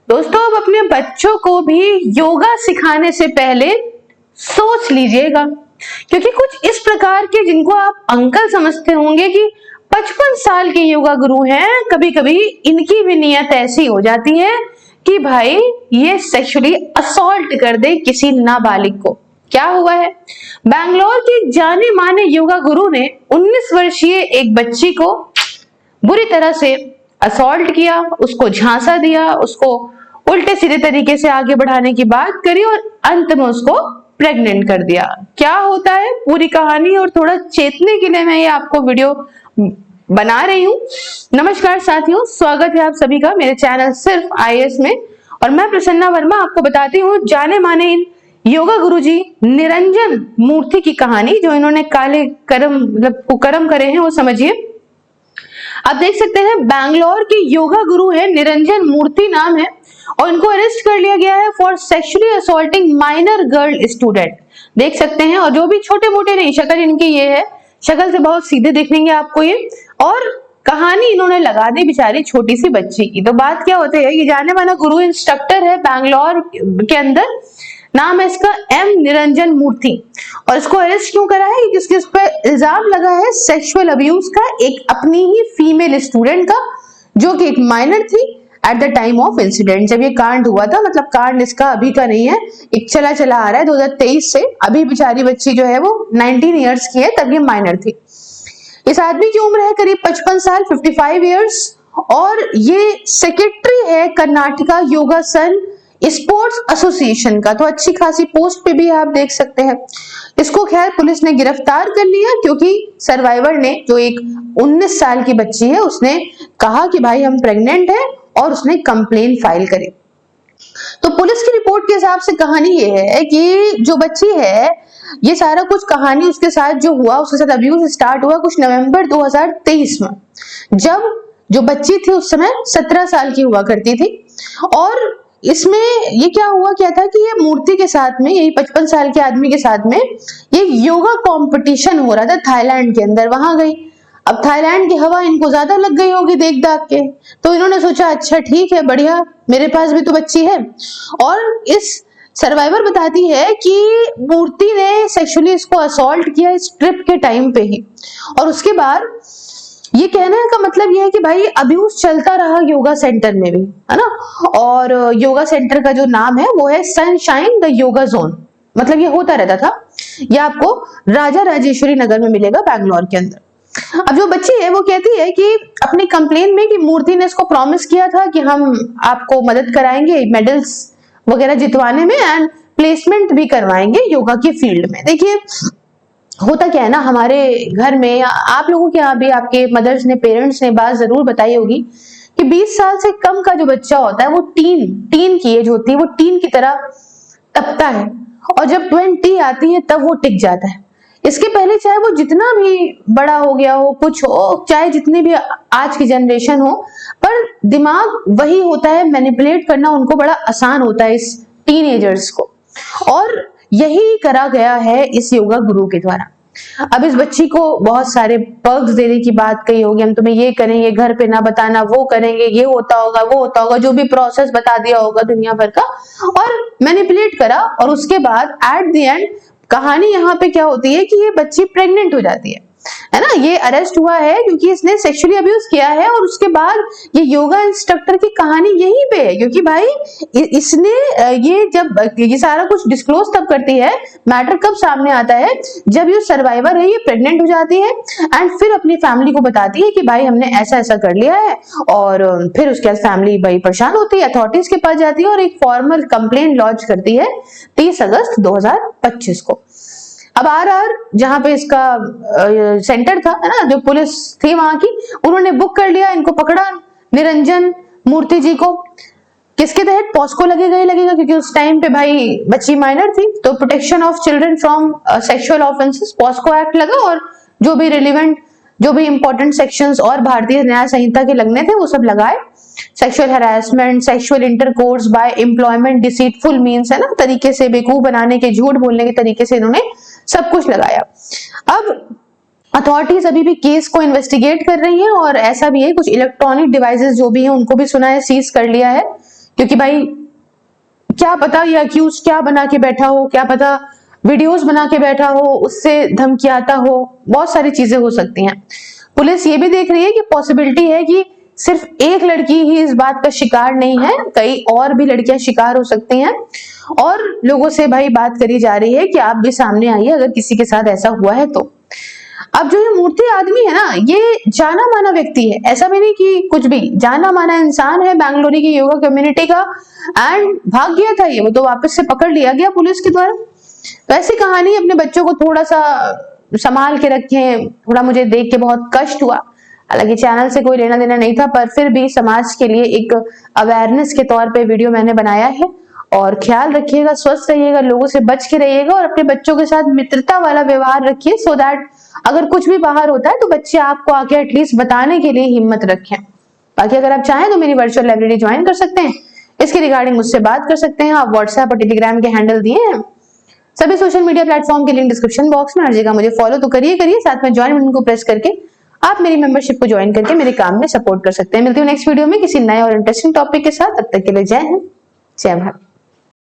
दोस्तों अब अपने बच्चों को भी योगा सिखाने से पहले सोच लीजिएगा, क्योंकि कुछ इस प्रकार के जिनको आप अंकल समझते होंगे कि 55 साल के योगा गुरु हैं, कभी कभी इनकी भी नियत ऐसी हो जाती है कि भाई ये सेक्सुअली असॉल्ट कर दे किसी नाबालिग को। क्या हुआ है, बैंगलोर के जाने माने योगा गुरु ने 19 वर्षीय एक बच्ची को बुरी तरह से असॉल्ट किया, उसको झांसा दिया, उसको उल्टे सीधे तरीके से आगे बढ़ाने की बात करी और अंत में उसको प्रेग्नेंट कर दिया। क्या होता है पूरी कहानी और थोड़ा चेतने के लिए मैं ये आपको वीडियो बना रही हूँ। नमस्कार साथियों, स्वागत है आप सभी का मेरे चैनल सिर्फ आईएएस में, और मैं प्रसन्ना वर्मा आपको बताती हूँ जाने माने इन योगा गुरुजी निरंजन मूर्ति की कहानी, जो इन्होंने काले कर्म मतलब कुकर्म करे हैं वो समझिए। आप देख सकते हैं बैंगलोर के योगा गुरु है, निरंजन मूर्ति नाम है, और इनको अरेस्ट कर लिया गया है for sexually assaulting minor girl student. देख सकते हैं, और जो भी छोटे मोटे नहीं, शक्ल इनकी ये है, शक्ल से बहुत सीधे दिखेंगे आपको ये, और कहानी इन्होंने लगा दी बेचारी छोटी सी बच्ची की। तो बात क्या होती है, ये जाने वाला गुरु इंस्ट्रक्टर है बैंगलोर के अंदर, नाम है इसका एम निरंजन मूर्ति, और इसको अरेस्ट क्यों करा है क्योंकि इस पर इल्जाम लगा है सेक्सुअल अब्यूज का एक अपनी ही फीमेल स्टूडेंट का, जो कि एक माइनर थी at the time of incident. जब ये कांड हुआ था, मतलब कांड इसका अभी का नहीं है, एक चला चला आ रहा है 2023 से। अभी बेचारी बच्ची जो है वो 19 ईयर्स की है, तब ये माइनर थी। इस आदमी की उम्र है करीब 55 साल 55 ईयर्स, और ये सेक्रेटरी है कर्नाटका योगासन स्पोर्ट्स एसोसिएशन का। तो अच्छी खासी पोस्ट पे भी आप देख सकते हैं। इसको खैर पुलिस ने गिरफ्तार कर लिया, क्योंकि सर्वाइवर ने, जो एक 19 साल की बच्ची है, उसने कहा कि भाई हम प्रेग्नेंट हैं, और उसने कंप्लेन फाइल करी। तो पुलिस की रिपोर्ट के हिसाब से कहानी ये है कि जो बच्ची है, ये सारा कुछ कहानी उसके साथ जो हुआ, उसके साथ अब्यूज स्टार्ट हुआ कुछ नवंबर 2023 में, जब जो बच्ची थी उस समय 17 साल की हुआ करती थी। और इसमें ये क्या हुआ क्या था कि ये मूर्ति के साथ में, यही 55 साल के आदमी के साथ में ये योगा कंपटीशन हो रहा था थाईलैंड के अंदर। वहां गई, अब थाईलैंड की हवा इनको ज्यादा लग गई होगी देख दाख के, तो इन्होंने सोचा अच्छा ठीक है, बढ़िया, मेरे पास भी तो बच्ची है। और इस सर्वाइवर बताती है कि मूर्ति ने सेक्सुअली इसको असॉल्ट किया इस ट्रिप के टाइम पे ही, और उसके बाद ये कहने का मतलब ये है कि भाई अब्यूज चलता रहा योगा सेंटर में भी, है ना। और योगा सेंटर का जो नाम है वो है सनशाइन द योगा जोन, मतलब ये होता रहता था। ये आपको राजा राजेश्वरी नगर में मिलेगा बैंगलोर के अंदर। अब जो बच्ची है वो कहती है कि अपनी कंप्लेन में कि मूर्ति ने इसको प्रॉमिस किया था कि हम आपको मदद कराएंगे मेडल्स वगैरह जितवाने में, एंड प्लेसमेंट भी करवाएंगे योगा के फील्ड में। देखिए होता क्या है ना, हमारे घर में, आप लोगों के यहाँ भी आपके मदर्स ने, पेरेंट्स ने बात जरूर बताई होगी कि 20 साल से कम का जो बच्चा होता है वो टीन की एज होती है, वो टीन की तरह तपता है, और जब 20 आती है तब वो टिक जाता है। इसके पहले चाहे वो जितना भी बड़ा हो गया हो, कुछ हो, चाहे जितनी भी आज की जनरेशन हो, पर दिमाग वही होता है, मैनिपुलेट करना उनको बड़ा आसान होता है इस टीनेजर्स को, और यही करा गया है इस योगा गुरु के द्वारा। अब इस बच्ची को बहुत सारे पर्क्स देने की बात कही होगी, हम तुम्हें ये करेंगे, घर पे ना बताना, वो करेंगे, ये होता होगा, वो होता होगा, जो भी प्रोसेस बता दिया होगा दुनिया भर का, और मैनिपुलेट करा। और उसके बाद एट द एंड कहानी यहाँ पे क्या होती है कि ये बच्ची प्रेग्नेंट हो जाती है ना। ये अरेस्ट हुआ है क्योंकि इसने सेक्सुअली अब्यूज किया है, और उसके बाद ये योगा इंस्ट्रक्टर की कहानी यहीं पे है, क्योंकि भाई इसने ये जब ये सारा कुछ डिस्क्लोज तब करती है, मैटर कब सामने आता है, जब ये सर्वाइवर है ये प्रेग्नेंट हो जाती है, एंड फिर अपनी फैमिली को बताती है कि भाई हमने ऐसा ऐसा कर लिया है। और फिर उसके बाद फैमिली भाई परेशान होती है, अथॉरिटीज के पास जाती है और एक फॉर्मल कंप्लेन लॉन्च करती है 30 अगस्त 2025 को। अब आरआर जहां पे इसका सेंटर था, है ना, जो पुलिस थी वहां की, उन्होंने बुक कर लिया, इनको पकड़ा निरंजन मूर्ति जी को। किसके तहत? पॉस्को लगेगा, क्योंकि उस टाइम पे भाई बच्ची माइनर थी, तो protection of children from sexual offences POCSO act लगा, और जो भी रिलेवेंट, जो भी इंपॉर्टेंट सेक्शंस और भारतीय न्याय संहिता के लगने थे वो सब लगाए। Sexual harassment, sexual intercourse by employment, deceitful means, है ना, तरीके से बेवकूफ बनाने के, झूठ बोलने के तरीके से इन्होंने सब कुछ लगाया। अब अथॉरिटीज अभी भी केस को इन्वेस्टिगेट कर रही हैं, और ऐसा भी है कुछ इलेक्ट्रॉनिक डिवाइसेस जो भी हैं उनको भी सुना है सीज कर लिया है, क्योंकि भाई क्या पता ये अक्यूज क्या बना के बैठा हो, क्या पता वीडियोस बना के बैठा हो, उससे धमकियाता हो, बहुत सारी चीजें हो सकती हैं। पुलिस ये भी देख रही है कि पॉसिबिलिटी है कि सिर्फ एक लड़की ही इस बात का शिकार नहीं है, कई और भी लड़कियां शिकार हो सकती हैं। और लोगों से भाई बात करी जा रही है कि आप भी सामने आइए अगर किसी के साथ ऐसा हुआ है तो। अब जो ये मूर्ति आदमी है ना, ये जाना माना व्यक्ति है, ऐसा भी नहीं कि कुछ भी, जाना माना इंसान है बेंगलुरु की योगा कम्युनिटी का। एंड भाग गया था ये, वो तो वापस से पकड़ लिया गया पुलिस के द्वारा। तो ऐसी कहानी, अपने बच्चों को थोड़ा सा संभाल के रखें। थोड़ा मुझे देख के बहुत कष्ट हुआ, हालांकि चैनल से कोई लेना देना नहीं था, पर फिर भी समाज के लिए एक अवेयरनेस के तौर पे वीडियो मैंने बनाया है। और ख्याल रखिएगा, स्वस्थ रहिएगा, लोगों से बच के रहिएगा और अपने बच्चों के साथ मित्रता वाला व्यवहार रखिए, सो दैट अगर कुछ भी बाहर होता है तो बच्चे आपको आके एटलीस्ट बताने के लिए हिम्मत रखें। बाकी अगर आप चाहें तो मेरी वर्चुअल लाइब्रेरी ज्वाइन कर सकते हैं, इसके रिगार्डिंग मुझसे बात कर सकते हैं। आप व्हाट्सएप और टेलीग्राम के हैंडल दिए हैं, सभी सोशल मीडिया प्लेटफॉर्म के लिंक डिस्क्रिप्शन बॉक्स में। हर जगह मुझे फॉलो तो करिए, साथ में ज्वाइन बटन को प्रेस करके आप मेरी मेंबरशिप को ज्वाइन करके मेरे काम में सपोर्ट कर सकते हैं। मिलती हूँ नेक्स्ट वीडियो में किसी नए और इंटरेस्टिंग टॉपिक के साथ, तब तक के लिए जय हिंद, जय भारत।